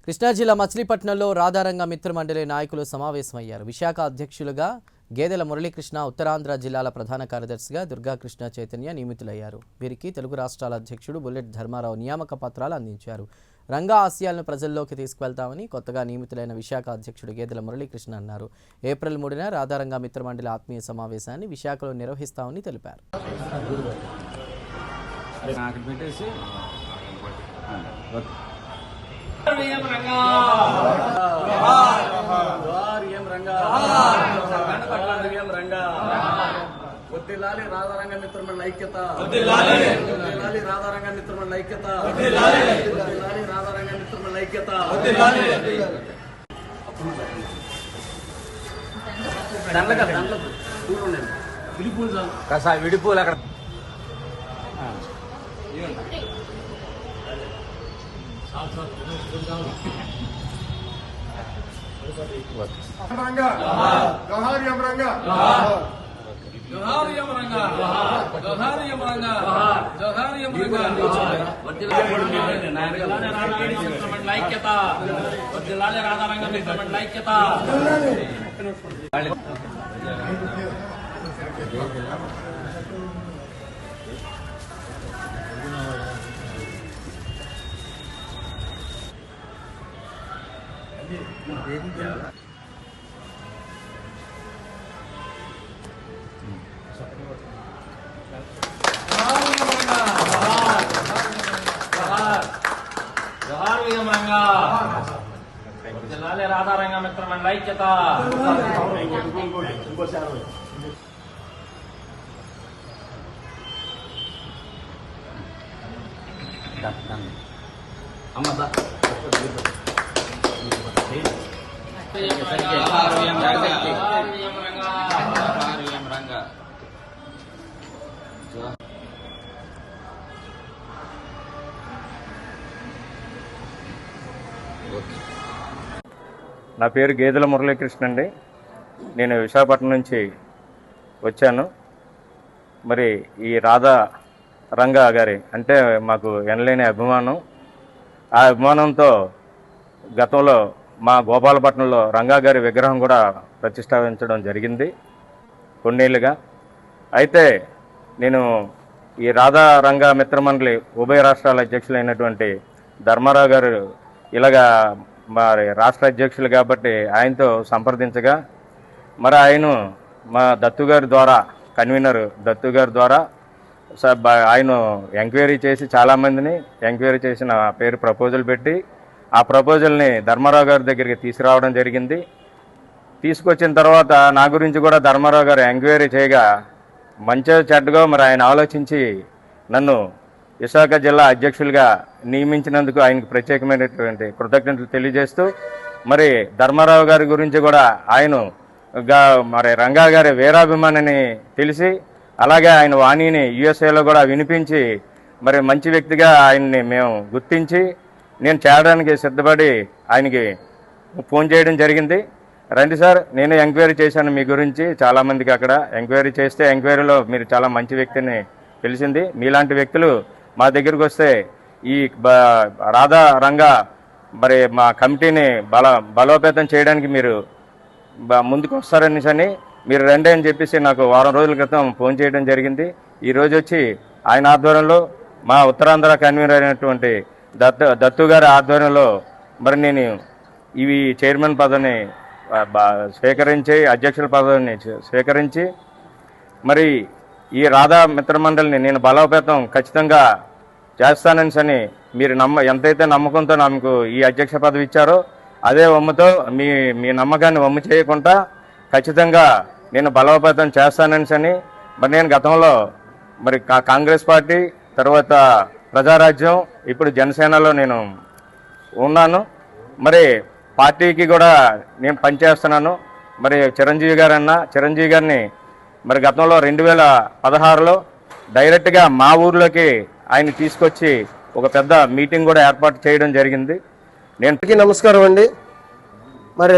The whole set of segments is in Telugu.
కృష్ణా జిల్లా మచిలీపట్నంలో రాధారంగ మిత్రమండలి నాయకులు సమావేశమయ్యారు. విశాఖ అధ్యక్షులుగా గేదెల మురళీకృష్ణ, ఉత్తరాంధ్ర జిల్లాల ప్రధాన కార్యదర్శిగా దుర్గాకృష్ణ చైతన్య నియమితులయ్యారు. వీరికి తెలుగు రాష్ట్రాల అధ్యక్షుడు బుల్లెట్ ధర్మారావు నియామక పత్రాలు అందించారు. రంగా ఆశయాలను ప్రజల్లోకి తీసుకువెళ్తామని కొత్తగా నియమితులైన విశాఖ అధ్యక్షుడు గేదెల మురళీకృష్ణ అన్నారు. ఏప్రిల్ 3న రాధారంగ మిత్రమండలి ఆత్మీయ సమావేశాన్ని విశాఖలో నిర్వహిస్తామని తెలిపారు. వద్దిల్లాలి రాధారంగ మిత్రమండలి ఐక్యత, వద్దిల్లాలి రాధారంగ మిత్రమండలి ఐక్యత, వద్దిల్లాలి రాధారంగ మిత్రమండలి ఐక్యత. విడిపోలు అక్కడ రాధారంగ మిత్రమండలి ఐక్యత. రాధారంగ మిత్రమండలి ఐక్యత. నా పేరు గేదెల మురళీకృష్ణ అండి. నేను విశాఖపట్నం నుంచి వచ్చాను. మరి ఈ రాధా రంగా గారి అంటే మాకు ఎనలేని అభిమానం. ఆ అభిమానంతో గతంలో మా గోపాలపట్నంలో రంగా గారి విగ్రహం కూడా ప్రతిష్ఠాపించడం జరిగింది కొన్నేళ్ళుగా. అయితే నేను ఈ రాధా రంగా మిత్రమండలి ఉభయ రాష్ట్రాల అధ్యక్షులైనటువంటి ధర్మారావు గారు ఇలాగా మరి రాష్ట్ర అధ్యక్షులు కాబట్టి ఆయనతో సంప్రదించగా మరి ఆయన మా దత్తు గారి ద్వారా కన్వీనర్ దత్తు గారి ద్వారా ఆయన ఎంక్వైరీ చేసి చాలామందిని ఎంక్వైరీ చేసిన పేరు ప్రపోజల్ పెట్టి ఆ ప్రపోజల్ని ధర్మారావు గారి దగ్గరికి తీసుకురావడం జరిగింది. తీసుకొచ్చిన తర్వాత నా గురించి కూడా ధర్మారావు గారు ఎంక్వైరీ చేయగా మంచిగా చెడ్డగా మరి ఆయన ఆలోచించి నన్ను విశాఖ జిల్లా అధ్యక్షులుగా నియమించినందుకు ఆయనకు ప్రత్యేకమైనటువంటి కృతజ్ఞతలు తెలియజేస్తూ మరి ధర్మారావు గారి గురించి కూడా ఆయన మరి రంగా గారి వీరాభిమానిని తెలిసి అలాగే ఆయన వాణిని యుఎస్ఏలో కూడా వినిపించి మరి మంచి వ్యక్తిగా ఆయన్ని మేము గుర్తించి నేను చేరడానికి సిద్ధపడి ఆయనకి ఫోన్ చేయడం జరిగింది. రండి సార్, నేను ఎంక్వైరీ చేశాను మీ గురించి చాలామందికి. అక్కడ ఎంక్వైరీ చేస్తే ఎంక్వైరీలో మీరు చాలా మంచి వ్యక్తిని తెలిసింది. మీలాంటి వ్యక్తులు మా దగ్గరికి వస్తే ఈ రాధా రంగా మరి మా కమిటీని బలోపేతం చేయడానికి మీరు ముందుకు వస్తారని మీరు రండి అని చెప్పేసి నాకు వారం రోజుల క్రితం ఫోన్ చేయడం జరిగింది. ఈరోజు వచ్చి ఆయన ఆధ్వర్యంలో మా ఉత్తరాంధ్ర కన్వీనర్ అయినటువంటి దత్తు గారి ఆధ్వర్యంలో మరి నేను ఇవి చైర్మన్ పదవిని స్వీకరించి అధ్యక్షుల పదవిని స్వీకరించి మరి ఈ రాధా మిత్రమండలిని నేను బలోపేతం ఖచ్చితంగా చేస్తానని మీరు ఎంతైతే నమ్మకంతో నాకు ఈ అధ్యక్ష పదవి ఇచ్చారో అదే వమ్ముతో మీ నమ్మకాన్ని వమ్ము చేయకుండా ఖచ్చితంగా నేను బలోపేతం చేస్తానని మరి నేను గతంలో మరి కాంగ్రెస్ పార్టీ తర్వాత ప్రజారాజ్యం ఇప్పుడు జనసేనలో నేను ఉన్నాను. మరి పార్టీకి కూడా నేను పనిచేస్తున్నాను. మరి చిరంజీవి గారిని మరి గతంలో 2016లో డైరెక్ట్గా మా ఊర్లోకి ఆయన తీసుకొచ్చి ఒక పెద్ద మీటింగ్ కూడా ఏర్పాటు చేయడం జరిగింది. నేను నమస్కారం అండి. మరి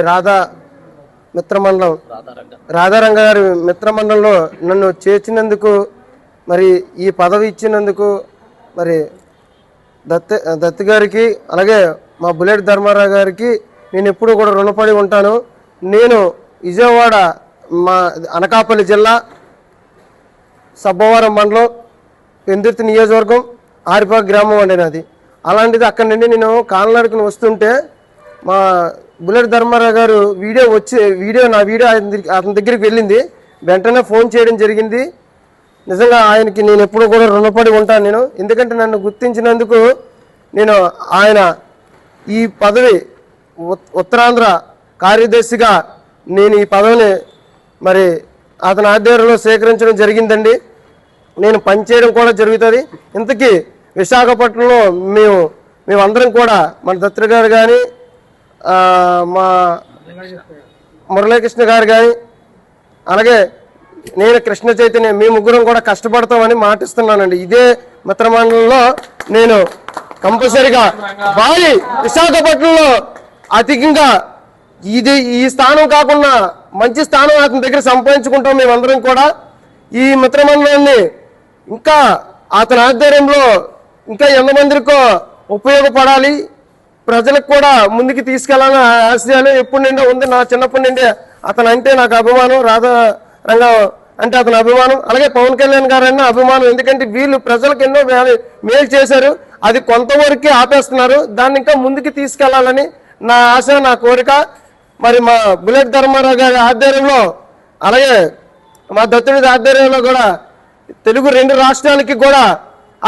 రాధారంగ గారి మిత్రమండలిలో నన్ను చేర్చినందుకు మరి ఈ పదవి ఇచ్చినందుకు మరి దత్తు గారికి అలాగే మా బుల్లెట్ ధర్మారావు గారికి నేను ఎప్పుడూ కూడా రుణపడి ఉంటాను. నేను విజయవాడ మా అనకాపల్లి జిల్లా సబ్బవరం మండలం పెందుర్తి నియోజకవర్గం ఆరిపాక గ్రామం అండి నాది. అలాంటిది అక్కడి నుండి నేను కాలినడకన వస్తుంటే మా బుల్లెట్ ధర్మారావు గారు నా వీడియో అతని దగ్గరికి వెళ్ళింది. వెంటనే ఫోన్ చేయడం జరిగింది. నిజంగా ఆయనకి నేను ఎప్పుడూ కూడా రుణపడి ఉంటాను నేను. ఎందుకంటే నన్ను గుర్తించినందుకు నేను ఆయన ఈ పదవి ఉత్తరాంధ్ర కార్యదర్శిగా నేను ఈ పదవిని మరి అతని ఆధ్వర్యంలో స్వీకరించడం జరిగిందండి. నేను పనిచేయడం కూడా జరుగుతుంది. ఇంతకీ విశాఖపట్నంలో మేమందరం కూడా మన దత్తుడు గారు కానీ మా మురళీకృష్ణ గారు కానీ అలాగే నేను కృష్ణ చైతన్య మీ ముగ్గురం కూడా కష్టపడతామని మాటిస్తున్నానండి. ఇదే మిత్రమండలంలో నేను కంపల్సరిగా భారీ విశాఖపట్నంలో అధికంగా ఈ స్థానం కాకుండా మంచి స్థానం అతని దగ్గర సంపాదించుకుంటాం మేమందరం కూడా. ఈ మిత్రమండలాన్ని ఇంకా అతని ఆధ్వర్యంలో ఇంకా ఎంతమందికో ఉపయోగపడాలి, ప్రజలకు కూడా ముందుకు తీసుకెళ్లాలని ఆశయాలు ఎప్పటి నుండో ఉంది. నా చిన్నప్పటి నుండే అతను అంటే నాకు అభిమానం, రాధారంగం అంటే అతని అభిమానం. అలాగే పవన్ కళ్యాణ్ గారు అన్న అభిమానం. ఎందుకంటే వీళ్ళు ప్రజలకు ఎన్నో మేలు చేశారు, అది కొంతవరకే ఆపేస్తున్నారు. దాన్ని ఇంకా ముందుకు తీసుకెళ్లాలని నా ఆశ, నా కోరిక. మరి మా బుల్లెట్ ధర్మారావు గారి ఆధ్వర్యంలో అలాగే మా దత్తుడి ఆధ్వర్యంలో కూడా తెలుగు 2 రాష్ట్రాలకి కూడా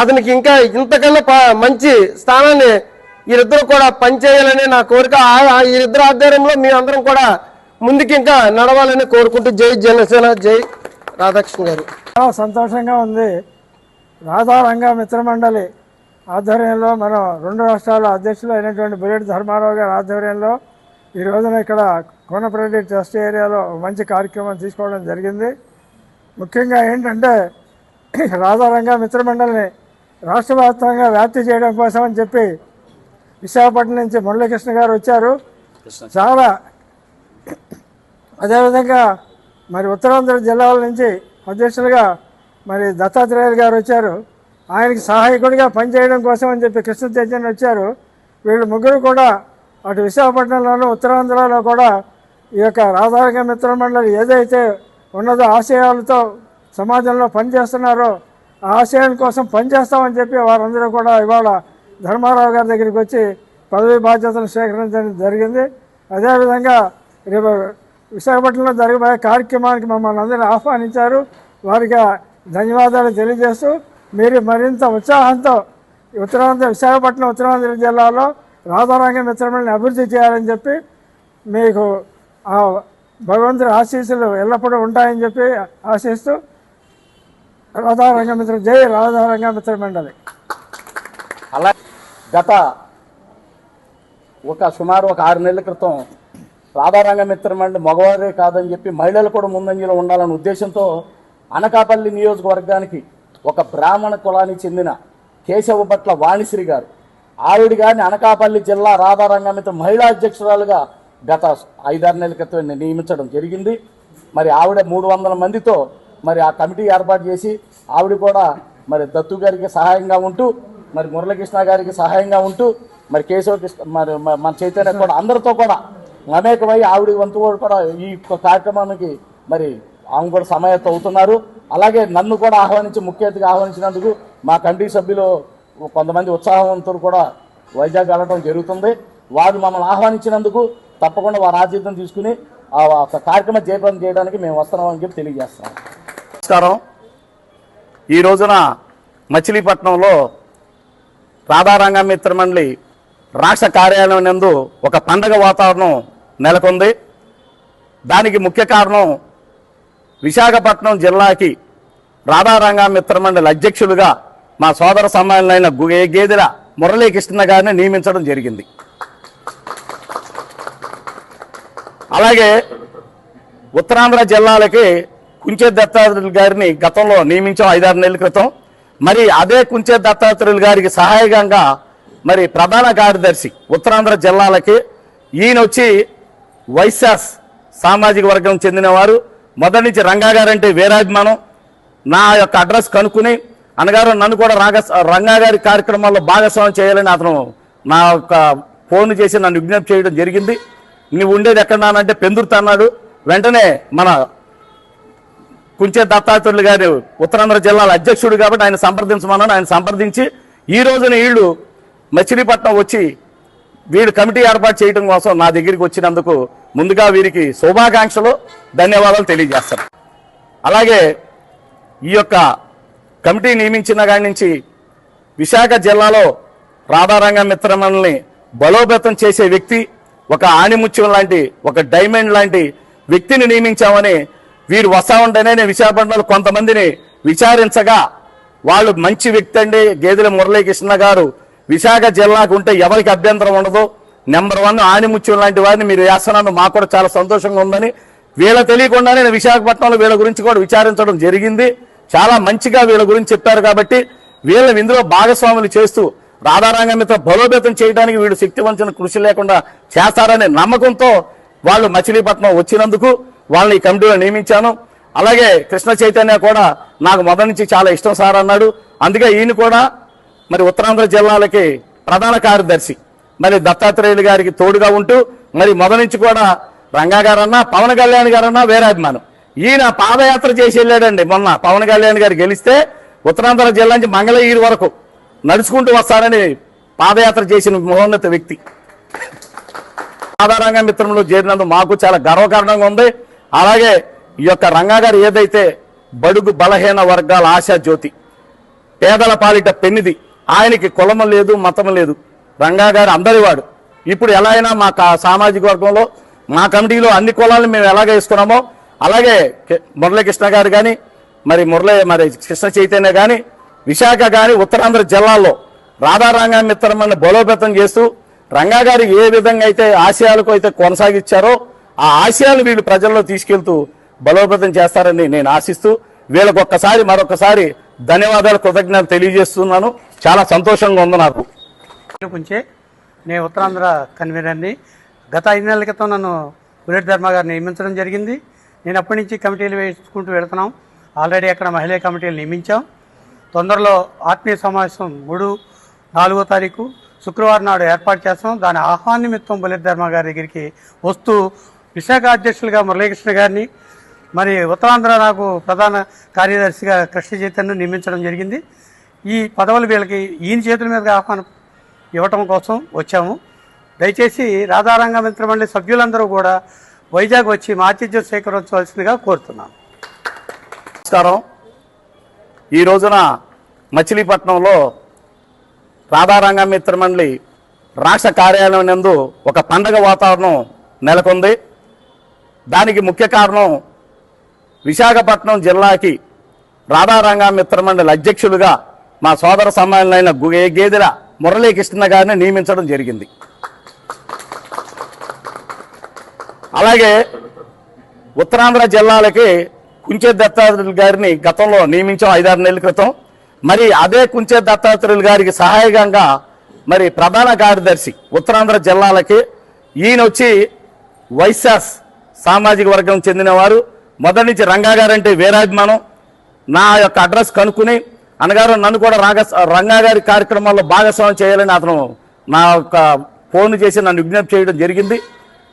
అతనికి ఇంకా ఇంతకన్నా మంచి స్థానాన్ని వీరిద్దరూ కూడా పనిచేయాలని నా కోరిక. వీరిద్దరు ఆధ్వర్యంలో మీ అందరం కూడా ముందుకు ఇంకా నడవాలని కోరుకుంటూ జై జనసేన, జై రాధాకృష్ణ గారు. చాలా సంతోషంగా ఉంది. రాధారంగ మిత్రమండలి ఆధ్వర్యంలో మనం 2 రాష్ట్రాల అధ్యక్షులు అయినటువంటి బుల్లెట్ ధర్మారావు గారి ఆధ్వర్యంలో ఈ రోజున ఇక్కడ కోనపరెడ్డి ట్రస్ట్ ఏరియాలో మంచి కార్యక్రమం తీసుకోవడం జరిగింది. ముఖ్యంగా ఏంటంటే రాధారంగ మిత్రమండలిని రాష్ట్ర వ్యాప్తంగా వ్యాప్తి చేయడం కోసం అని చెప్పి విశాఖపట్నం నుంచి మురళీకృష్ణ గారు వచ్చారు. చాలా అదేవిధంగా మరి ఉత్తరాంధ్ర జిల్లాల నుంచి అధ్యక్షులుగా మరి దత్తాత్రేయులు గారు వచ్చారు. ఆయనకి సహాయకుడిగా పనిచేయడం కోసం అని చెప్పి కృష్ణ చైతన్య వచ్చారు. వీళ్ళు ముగ్గురు కూడా అటు విశాఖపట్నంలోనూ ఉత్తరాంధ్రలో కూడా ఈ యొక్క రాధారంగ మిత్రమండలి ఏదైతే ఉన్నదో ఆశయాలతో సమాజంలో పనిచేస్తున్నారో ఆ ఆశయం కోసం పనిచేస్తామని చెప్పి వారందరూ కూడా ఇవాళ ధర్మారావు గారి దగ్గరికి వచ్చి పదవి బాధ్యతలు స్వీకరించడం జరిగింది. అదేవిధంగా రేపు విశాఖపట్నంలో జరగబోయే కార్యక్రమానికి మమ్మల్ని అందరినీ ఆహ్వానించారు. వారికి ధన్యవాదాలు తెలియజేస్తూ మీరు మరింత ఉత్సాహంతో విశాఖపట్నం ఉత్తరాంధ్ర జిల్లాలో రాధారంగ మిత్రమండలిని అభివృద్ధి చేయాలని చెప్పి మీకు ఆ భగవంతుడి ఆశీస్సులు ఎల్లప్పుడూ ఉంటాయని చెప్పి ఆశిస్తూ రాధారంగ జై రాధారంగ మిత్రమండలి. అలా సుమారు ఒక 6 నెలల క్రితం రాధారంగ మిత్రమండలి మగవారే కాదని చెప్పి మహిళలు కూడా ముందంజలో ఉండాలనే ఉద్దేశంతో అనకాపల్లి నియోజకవర్గానికి ఒక బ్రాహ్మణ కులానికి చెందిన కేశవభట్ల వాణిశ్రీ గారు ఆవిడ గారిని అనకాపల్లి జిల్లా రాధారంగ మిత్ర మహిళా అధ్యక్షురాలుగా గత 5-6 నెలల క్రితం నియమించడం జరిగింది. మరి ఆవిడ 300 మందితో మరి ఆ కమిటీ ఏర్పాటు చేసి ఆవిడ కూడా మరి దత్తు గారికి సహాయంగా ఉంటూ మరి మురళీకృష్ణ గారికి సహాయంగా ఉంటూ మరి కేశవ కృష్ణ మరి మన చైతన్య కూడా అందరితో కూడా మమేకమై ఆవిడ వంతు కూడా ఈ కార్యక్రమానికి మరి ఆమె కూడా సమాయత్త అవుతున్నారు. అలాగే నన్ను కూడా ముఖ్య అతిథిగా ఆహ్వానించినందుకు మా కమిటీ సభ్యులు కొంతమంది ఉత్సాహవంతులు కూడా వైజాగ్ వెళ్ళడం జరుగుతుంది. వారు మమ్మల్ని ఆహ్వానించినందుకు తప్పకుండా వారి ఆతిథ్యం తీసుకుని ఆ కార్యక్రమం జయప్రదం చేయడానికి మేము వస్తున్నామని చెప్పి తెలియజేస్తున్నాం. నమస్కారం. ఈ రోజున మచిలీపట్నంలో రాధారంగ మిత్రమండలి రాష్ట్ర కార్యాలయం నందు ఒక పండగ వాతావరణం నెలకొంది. దానికి ముఖ్య కారణం విశాఖపట్నం జిల్లాకి రాధారంగ మిత్రమండలి అధ్యక్షులుగా మా సోదర సమ్మేళనైన గేదెల మురళీకృష్ణ గారిని నియమించడం జరిగింది. అలాగే ఉత్తరాంధ్ర జిల్లాలకి కుంచే దత్తాత్రేయులు గారిని గతంలో నియమించాం 5-6 నెలల క్రితం. మరి అదే కుంచే దత్తాత్రేయులు గారికి సహాయకంగా మరి ప్రధాన కార్యదర్శి ఉత్తరాంధ్ర జిల్లాలకి ఈయన వచ్చి వైశ్యాస్ సామాజిక వర్గం చెందినవారు. మొదటి నుంచి రంగా గారంటే వీరాభిమానం. నా యొక్క అడ్రస్ కనుక్కుని అన్నగారు నన్ను కూడా రంగా గారి కార్యక్రమాల్లో భాగస్వామ్యం చేయాలని అతను నా యొక్క ఫోన్ చేసి నన్ను విజ్ఞప్తి చేయడం జరిగింది. నువ్వు ఉండేది ఎక్కడన్నానంటే పెందుర్తి అన్నాడు. వెంటనే మన కుంచే దత్తాత్రేయులు గారు ఉత్తరాంధ్ర జిల్లాల అధ్యక్షుడు కాబట్టి ఆయన సంప్రదించమన్నాను. ఆయన సంప్రదించి ఈ రోజున వీళ్ళు మచిలీపట్నం వచ్చి వీళ్ళు కమిటీ ఏర్పాటు చేయడం కోసం నా దగ్గరికి వచ్చినందుకు ముందుగా వీరికి శుభాకాంక్షలు, ధన్యవాదాలు తెలియజేస్తాను. అలాగే ఈ యొక్క కమిటీ నియమించిన కాడి నుంచి విశాఖ జిల్లాలో రాధారంగ మిత్రమణుల్ని బలోపేతం చేసే వ్యక్తి, ఒక ఆణిముత్యం లాంటి, ఒక డైమండ్ లాంటి వ్యక్తిని నియమించామని వీరు వస్తా ఉంటేనే నేను విశాఖపట్నంలో కొంతమందిని విచారించగా వాళ్ళు మంచి వ్యక్తి అండి, గేదెల మురళీకృష్ణ గారు విశాఖ జిల్లాకు ఉంటే ఎవరికి అభ్యంతరం ఉండదు, నెంబర్ 1 ఆణిముత్యం లాంటి వారిని మీరు వేస్తున్నందుకు మాకు కూడా చాలా సంతోషంగా ఉందని వీళ్ళ తెలియకుండానే నేను విశాఖపట్నంలో వీళ్ళ గురించి కూడా విచారించడం జరిగింది. చాలా మంచిగా వీళ్ళ గురించి చెప్పారు కాబట్టి వీళ్ళని ఇందులో భాగస్వాములు చేస్తూ రాధారంగ మిత్ర బలోపేతం చేయడానికి వీళ్ళు శక్తివంచన కృషి లేకుండా చేస్తారనే నమ్మకంతో వాళ్ళు మచిలీపట్నం వచ్చినందుకు వాళ్ళని ఈ కమిటీలో నియమించాను. అలాగే కృష్ణ చైతన్య కూడా నాకు మొదటి నుంచి చాలా ఇష్టం సార్ అన్నాడు. అందుకే ఈయన కూడా మరి ఉత్తరాంధ్ర జిల్లాలకి ప్రధాన కార్యదర్శి, మరి దత్తాత్రేయులు గారికి తోడుగా ఉంటూ మరి మొదటి నుంచి కూడా రంగా గారన్నా పవన్ కళ్యాణ్ గారన్నా వేరే అభిమానం. ఈయన పాదయాత్ర చేసి వెళ్ళాడండి. మొన్న పవన్ కళ్యాణ్ గారు గెలిస్తే ఉత్తరాంధ్ర జిల్లా నుంచి మంగళగిరి వరకు నడుచుకుంటూ వస్తారని పాదయాత్ర చేసిన మహోన్నత వ్యక్తి. రాధారంగ మిత్రంలో చేరినందుకు మాకు చాలా గర్వకారణంగా ఉంది. అలాగే ఈ యొక్క రంగా గారు ఏదైతే బడుగు బలహీన వర్గాల ఆశా జ్యోతి, పేదల పాలిట పెన్నిది, ఆయనకి కులము లేదు, మతం లేదు. రంగా గారు అందరివాడు. ఇప్పుడు ఎలా అయినా మా సామాజిక వర్గంలో మా కమిటీలో అన్ని కులాలను మేము ఎలాగ ఇస్తున్నామో అలాగే మురళీకృష్ణ గారు కానీ మరి కృష్ణ చైతన్య కానీ విశాఖ కానీ ఉత్తరాంధ్ర జిల్లాల్లో రాధారంగ మిత్రమని బలోపేతం చేస్తూ రంగా గారు ఏ విధంగా అయితే ఆశయాలకు అయితే కొనసాగించారో ఆ ఆశయాలు వీళ్ళు ప్రజల్లో తీసుకెళ్తూ బలోపేతం చేస్తారని నేను ఆశిస్తూ వీళ్ళకి మరొకసారి ధన్యవాదాలు, కృతజ్ఞతలు తెలియజేస్తున్నాను. చాలా సంతోషంగా ఉంది నాకు. నేను ఉత్తరాంధ్ర కన్వీనర్ని. గత 5 నెలల క్రితం నన్ను బుల్లెట్ ధర్మ గారిని నియమించడం జరిగింది. నేను అప్పటి నుంచి కమిటీలు వేసుకుంటూ వెళుతున్నాం. ఆల్రెడీ అక్కడ మహిళా కమిటీలు నియమించాం. తొందరలో ఆత్మీయ సమావేశం 3, 4వ తారీఖు శుక్రవారం నాడు ఏర్పాటు చేస్తాం. దాని ఆహ్వాన నిమిత్తం బుల్లెట్ ధర్మ గారి దగ్గరికి వస్తూ విశాఖ అధ్యక్షులుగా మురళీకృష్ణ గారిని, మరి ఉత్తరాంధ్ర నాకు ప్రధాన కార్యదర్శిగా కృష్ణ చైతన్యను నియమించడం జరిగింది. ఈ పదవులు వీళ్ళకి ఈయన చేతుల మీదుగా ఆహ్వానం ఇవ్వటం కోసం వచ్చాము. దయచేసి రాధారంగ మిత్రమండలి సభ్యులందరూ కూడా వైజాగ్ వచ్చి మా ఆతిథ్యం స్వీకరించవలసిందిగా కోరుతున్నాను. నమస్కారం. ఈ రోజున మచిలీపట్నంలో రాధారంగ మిత్రమండలి రాష్ట్ర కార్యాలయం నందు ఒక పండగ వాతావరణం నెలకొంది. దానికి ముఖ్య కారణం విశాఖపట్నం జిల్లాకి రాధారంగ మిత్రమండలి అధ్యక్షులుగా మా సోదర సమానులైన గేదెల మురళీకృష్ణ గారిని నియమించడం జరిగింది. అలాగే ఉత్తరాంధ్ర జిల్లాలకి కుంచే దత్తాత్రేయులు గారిని గతంలో నియమించాం 5-6 నెలల క్రితం. మరి అదే కుంచే దత్తాత్రేయులు గారికి సహాయకంగా మరి ప్రధాన కార్యదర్శి ఉత్తరాంధ్ర జిల్లాలకి ఈయన వచ్చి వైశ్యాస్ సామాజిక వర్గం చెందినవారు. మొదటి నుంచి రంగా గారంటే వీరాభిమానం. నా యొక్క అడ్రస్ కనుక్కుని అన్నగారు నన్ను కూడా రంగా గారి కార్యక్రమాల్లో భాగస్వామ్యం చేయాలని అతను నా యొక్క ఫోన్ చేసి నన్ను విజ్ఞప్తి చేయడం జరిగింది.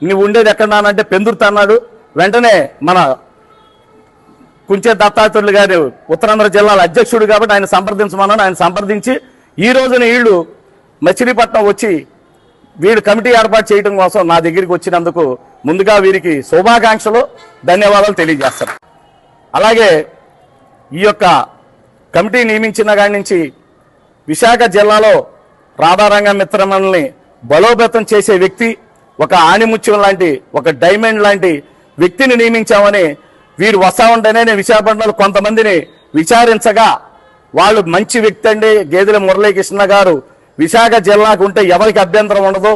నువ్వు ఉండేది ఎక్కడన్నానంటే పెందుర్తి అన్నాడు. వెంటనే మన కుంచే దత్తాత్రేయులు గారు ఉత్తరాంధ్ర జిల్లాల అధ్యక్షుడు కాబట్టి ఆయన సంప్రదించమన్నాను. ఆయన సంప్రదించి ఈ రోజున వీళ్ళు మచిలీపట్నం వచ్చి వీళ్ళు కమిటీ ఏర్పాటు చేయడం కోసం నా దగ్గరికి వచ్చినందుకు ముందుగా వీరికి శుభాకాంక్షలు, ధన్యవాదాలు తెలియజేస్తాను. అలాగే ఈ యొక్క కమిటీ నియమించిన కాడి నుంచి విశాఖ జిల్లాలో రాధారంగ మిత్రమణుల్ని బలోపేతం చేసే వ్యక్తి, ఒక ఆణిముత్యం లాంటి, ఒక డైమండ్ లాంటి వ్యక్తిని నియమించామని వీరు వస్తా ఉంటేనే నేను విశాఖపట్నంలో కొంతమందిని విచారించగా వాళ్ళు మంచి వ్యక్తి అండి, గేదెల మురళీకృష్ణ గారు విశాఖ జిల్లాకు ఉంటే ఎవరికి అభ్యంతరం ఉండదు,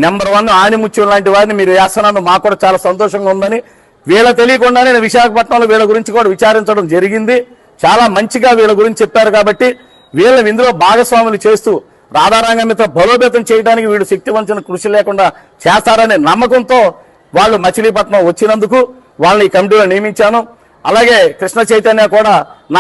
నెంబర్ 1 ఆణిముత్యం లాంటి వారిని మీరు వేస్తున్నందుకు మాకు కూడా చాలా సంతోషంగా ఉందని వీళ్ళ తెలియకుండానే నేను విశాఖపట్నంలో వీళ్ళ గురించి కూడా విచారించడం జరిగింది. చాలా మంచిగా వీళ్ళ గురించి చెప్పారు కాబట్టి వీళ్ళని ఇందులో భాగస్వాములు చేస్తూ రాధారంగ మిత్ర బలోపేతం చేయడానికి వీళ్ళు శక్తివంచన కృషి లేకుండా చేస్తారనే నమ్మకంతో వాళ్ళు మచిలీపట్నం వచ్చినందుకు వాళ్ళని ఈ కమిటీలో నియమించాను. అలాగే కృష్ణ చైతన్య కూడా